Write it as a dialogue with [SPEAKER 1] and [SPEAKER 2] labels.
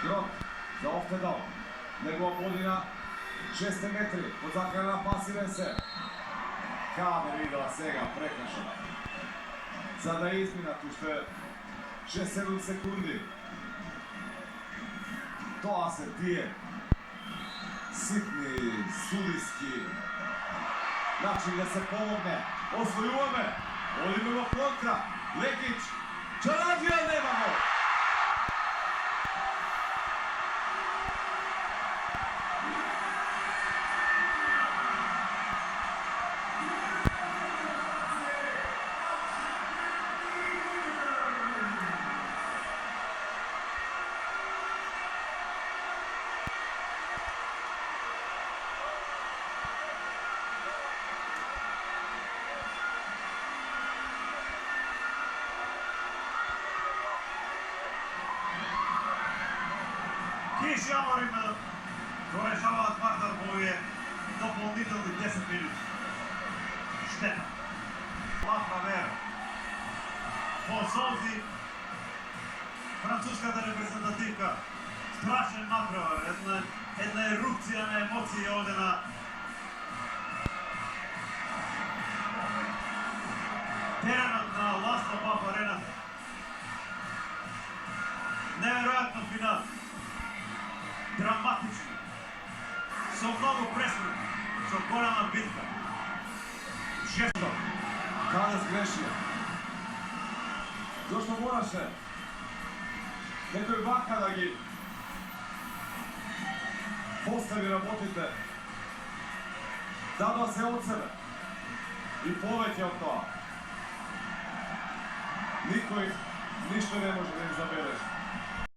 [SPEAKER 1] Grot za Oftedal. Njegova podina 6. metri. Pod zakrana pasire se. Kamer videla svega, prekršena. Sada je izmjena tu što je 6-7 sekundi. To se tije. Sitni, sudijski način da se pomogne. Osvojujeme. Ovdje imamo kontra. Lekić. Čaradija nemamo.
[SPEAKER 2] Киш Јаворин го решаваат Вардар во овие дополнителни 10 минути. Штета. Лафра вера. По солзи француската репрезентативка страшен направар, една ерупција на емоции овде на теренот на Ласло Баф Арена. Неверојатно финал. Драматично, со многу пресуда, со голема битка. Жесток.
[SPEAKER 1] Kada zgrešio? Zašto moraše nekoj baka da gi postavi, работите, dada se od sebe i poveti od toga. Niko ih ništa ne može da im zabere.